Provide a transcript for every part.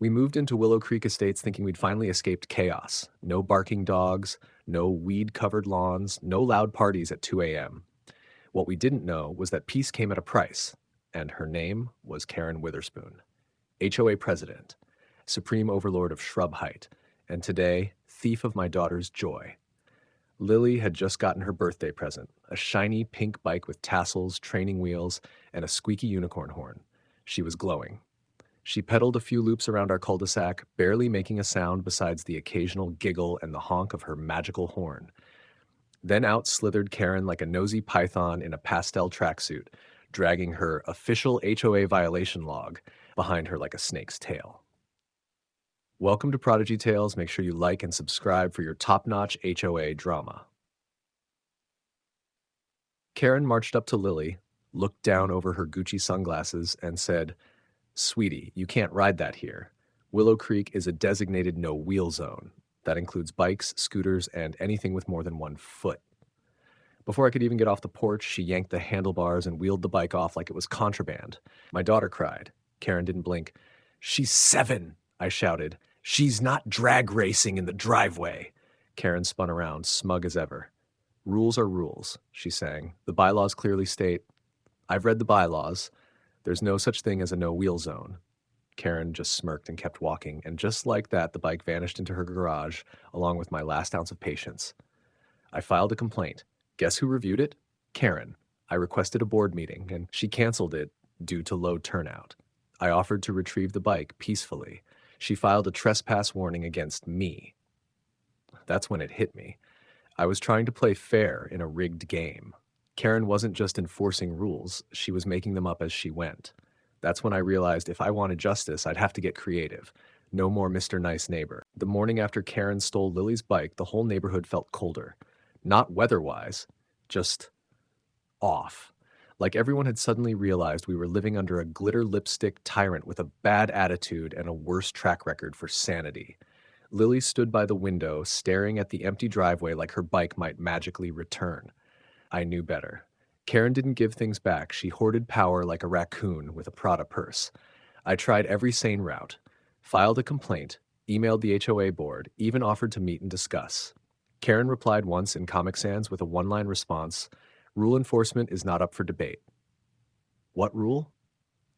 We moved into Willow Creek Estates thinking we'd finally escaped chaos. No barking dogs, no weed-covered lawns, no loud parties at 2 a.m. What we didn't know was that peace came at a price, and her name was Karen Witherspoon, HOA president, supreme overlord of Shrub Height, and today, thief of my daughter's joy. Lily had just gotten her birthday present, a shiny pink bike with tassels, training wheels, and a squeaky unicorn horn. She was glowing. She pedaled a few loops around our cul-de-sac, barely making a sound besides the occasional giggle and the honk of her magical horn. Then out slithered Karen like a nosy python in a pastel tracksuit, dragging her official HOA violation log behind her like a snake's tail. Welcome to Prodigy Tales. Make sure you like and subscribe for your top-notch HOA drama. Karen marched up to Lily, looked down over her Gucci sunglasses, and said, "Sweetie, you can't ride that here. Willow Creek is a designated no-wheel zone. That includes bikes, scooters, and anything with more than 1 foot." Before I could even get off the porch, she yanked the handlebars and wheeled the bike off like it was contraband. My daughter cried. Karen didn't blink. "She's 7, I shouted. "She's not drag racing in the driveway." Karen spun around, smug as ever. "Rules are rules," she sang. "The bylaws clearly state..." "I've read the bylaws. There's no such thing as a no-wheel zone." Karen just smirked and kept walking, and just like that, the bike vanished into her garage, along with my last ounce of patience. I filed a complaint. Guess who reviewed it? Karen. I requested a board meeting, and she canceled it due to low turnout. I offered to retrieve the bike peacefully. She filed a trespass warning against me. That's when it hit me. I was trying to play fair in a rigged game. Karen wasn't just enforcing rules, she was making them up as she went. That's when I realized if I wanted justice, I'd have to get creative. No more Mr. Nice Neighbor. The morning after Karen stole Lily's bike, the whole neighborhood felt colder. Not weather-wise, just off. Like everyone had suddenly realized we were living under a glitter lipstick tyrant with a bad attitude and a worse track record for sanity. Lily stood by the window, staring at the empty driveway like her bike might magically return. I knew better. Karen didn't give things back. She hoarded power like a raccoon with a Prada purse. I tried every sane route. Filed a complaint, emailed the HOA board, even offered to meet and discuss. Karen replied once in Comic Sans with a one-line response, "Rule enforcement is not up for debate." What rule?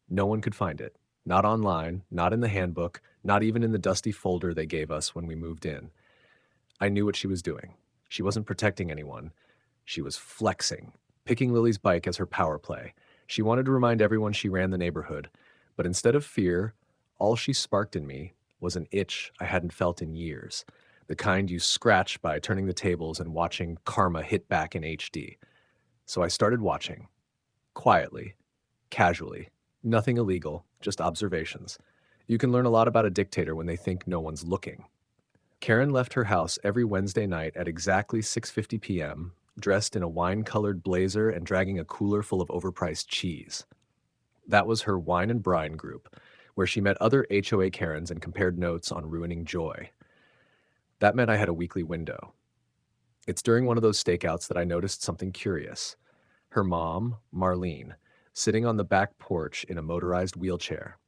No one could find it. Not online, not in the handbook, not even in the dusty folder they gave us when we moved in. I knew what she was doing. She wasn't protecting anyone. She was flexing, picking Lily's bike as her power play. She wanted to remind everyone she ran the neighborhood, but instead of fear, all she sparked in me was an itch I hadn't felt in years, the kind you scratch by turning the tables and watching karma hit back in HD. So I started watching, quietly, casually, nothing illegal, just observations. You can learn a lot about a dictator when they think no one's looking. Karen left her house every Wednesday night at exactly 6:50 p.m., dressed in a wine-colored blazer and dragging a cooler full of overpriced cheese. That was her wine and brine group, where she met other HOA Karens and compared notes on ruining joy. That meant I had a weekly window. It's during one of those stakeouts that I noticed something curious. Her mom, Marlene, sitting on the back porch in a motorized wheelchair.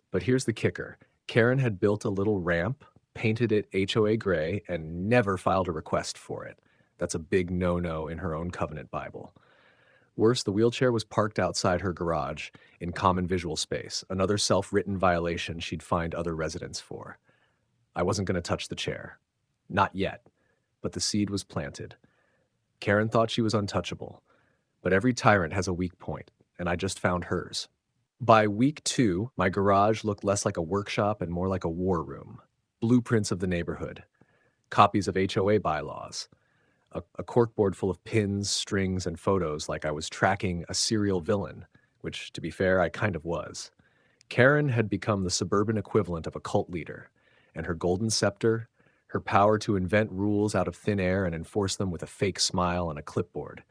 But here's the kicker. Karen had built a little ramp, painted it HOA gray, and never filed a request for it. That's a big no-no in her own covenant Bible. Worse, the wheelchair was parked outside her garage in common visual space, another self-written violation she'd fined other residents for. I wasn't going to touch the chair. Not yet, but the seed was planted. Karen thought she was untouchable, but every tyrant has a weak point, and I just found hers. By week 2, my garage looked less like a workshop and more like a war room. Blueprints of the neighborhood, copies of HOA bylaws, a corkboard full of pins, strings, and photos like I was tracking a serial villain, which, to be fair, I kind of was. Karen had become the suburban equivalent of a cult leader, and her golden scepter, her power to invent rules out of thin air and enforce them with a fake smile and a clipboard.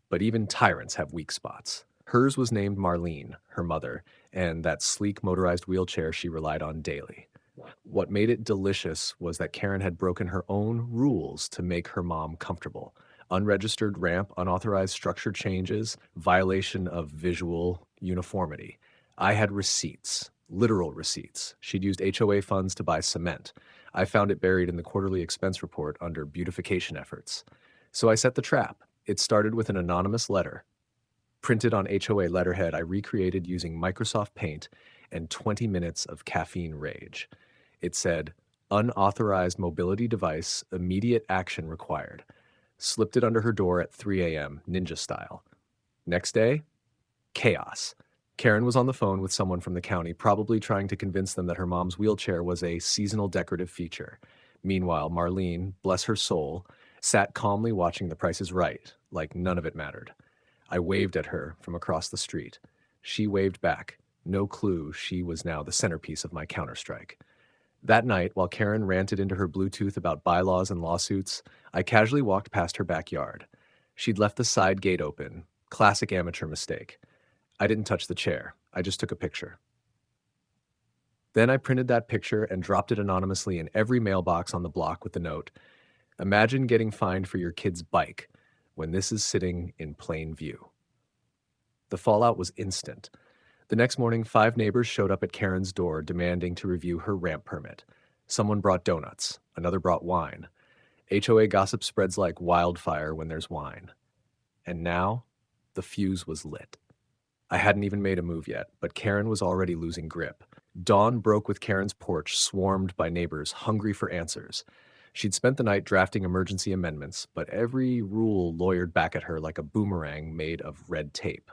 But even tyrants have weak spots. Hers was named Marlene, her mother, and that sleek motorized wheelchair she relied on daily. What made it delicious was that Karen had broken her own rules to make her mom comfortable. Unregistered ramp, unauthorized structure changes, violation of visual uniformity. I had receipts. literal receipts. She'd used HOA funds to buy cement. I found it buried in the quarterly expense report under beautification efforts. So I set the trap. It started with an anonymous letter. Printed on HOA letterhead, I recreated using Microsoft Paint and 20 minutes of caffeine rage. It said, unauthorized mobility device, immediate action required. Slipped it under her door at 3 a.m., ninja style. Next day, chaos. Karen was on the phone with someone from the county, probably trying to convince them that her mom's wheelchair was a seasonal decorative feature. Meanwhile, Marlene, bless her soul, sat calmly watching The Price is Right, like none of it mattered. I waved at her from across the street. She waved back. No clue she was now the centerpiece of my counterstrike. That night, while Karen ranted into her Bluetooth about bylaws and lawsuits, I casually walked past her backyard. She'd left the side gate open. Classic amateur mistake. I didn't touch the chair. I just took a picture. Then I printed that picture and dropped it anonymously in every mailbox on the block with the note, imagine getting fined for your kid's bike when this is sitting in plain view. The fallout was instant. The next morning, 5 neighbors showed up at Karen's door demanding to review her ramp permit. Someone brought donuts. Another brought wine. HOA gossip spreads like wildfire when there's wine. And now, the fuse was lit. I hadn't even made a move yet, but Karen was already losing grip. Dawn broke with Karen's porch, swarmed by neighbors hungry for answers. She'd spent the night drafting emergency amendments, but every rule lawyered back at her like a boomerang made of red tape.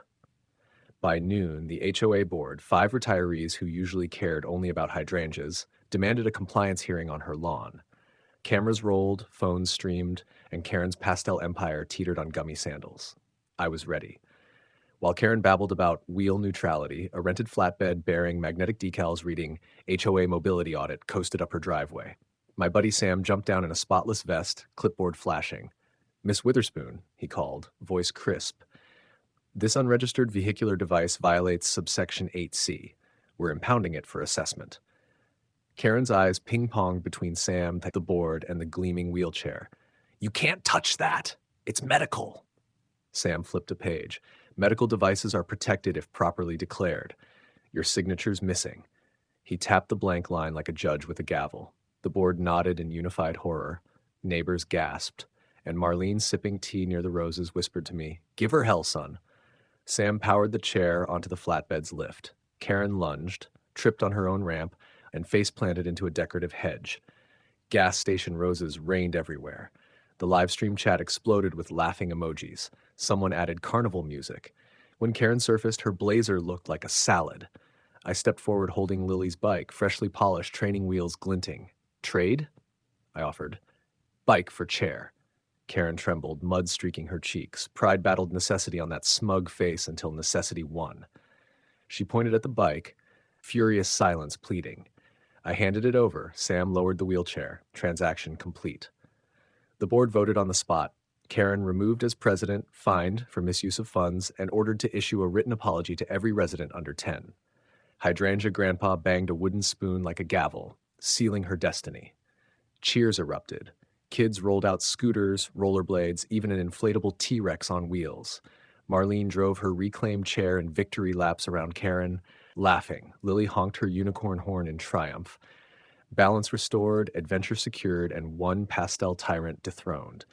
By noon, the HOA board, 5 retirees who usually cared only about hydrangeas, demanded a compliance hearing on her lawn. Cameras rolled, phones streamed, and Karen's pastel empire teetered on gummy sandals. I was ready. While Karen babbled about wheel neutrality, a rented flatbed bearing magnetic decals reading HOA mobility audit coasted up her driveway. My buddy Sam jumped down in a spotless vest, clipboard flashing. Miss Witherspoon, he called, voice crisp. This unregistered vehicular device violates subsection 8C. We're impounding it for assessment. Karen's eyes ping-ponged between Sam, the board, and the gleaming wheelchair. You can't touch that! It's medical! Sam flipped a page. Medical devices are protected if properly declared. Your signature's missing. He tapped the blank line like a judge with a gavel. The board nodded in unified horror. Neighbors gasped, and Marlene, sipping tea near the roses, whispered to me, "Give her hell, son." Sam powered the chair onto the flatbed's lift. Karen lunged, tripped on her own ramp, and face-planted into a decorative hedge. Gas station roses rained everywhere. The live stream chat exploded with laughing emojis. Someone added carnival music. When Karen surfaced, her blazer looked like a salad. I stepped forward holding Lily's bike, freshly polished, training wheels glinting. Trade? I offered. Bike for chair. Karen trembled, mud streaking her cheeks. Pride battled necessity on that smug face until necessity won. She pointed at the bike, furious silence pleading. I handed it over. Sam lowered the wheelchair. Transaction complete. The board voted on the spot. Karen removed as president, fined for misuse of funds, and ordered to issue a written apology to every resident under 10. Hydrangea Grandpa banged a wooden spoon like a gavel, sealing her destiny. Cheers erupted. Kids rolled out scooters, rollerblades, even an inflatable T-Rex on wheels. Marlene drove her reclaimed chair in victory laps around Karen, laughing. Lily honked her unicorn horn in triumph. Balance restored, adventure secured, and one pastel tyrant dethroned.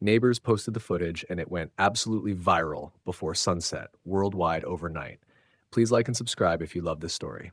Neighbors posted the footage, and it went absolutely viral before sunset, worldwide overnight. Please like and subscribe if you love this story.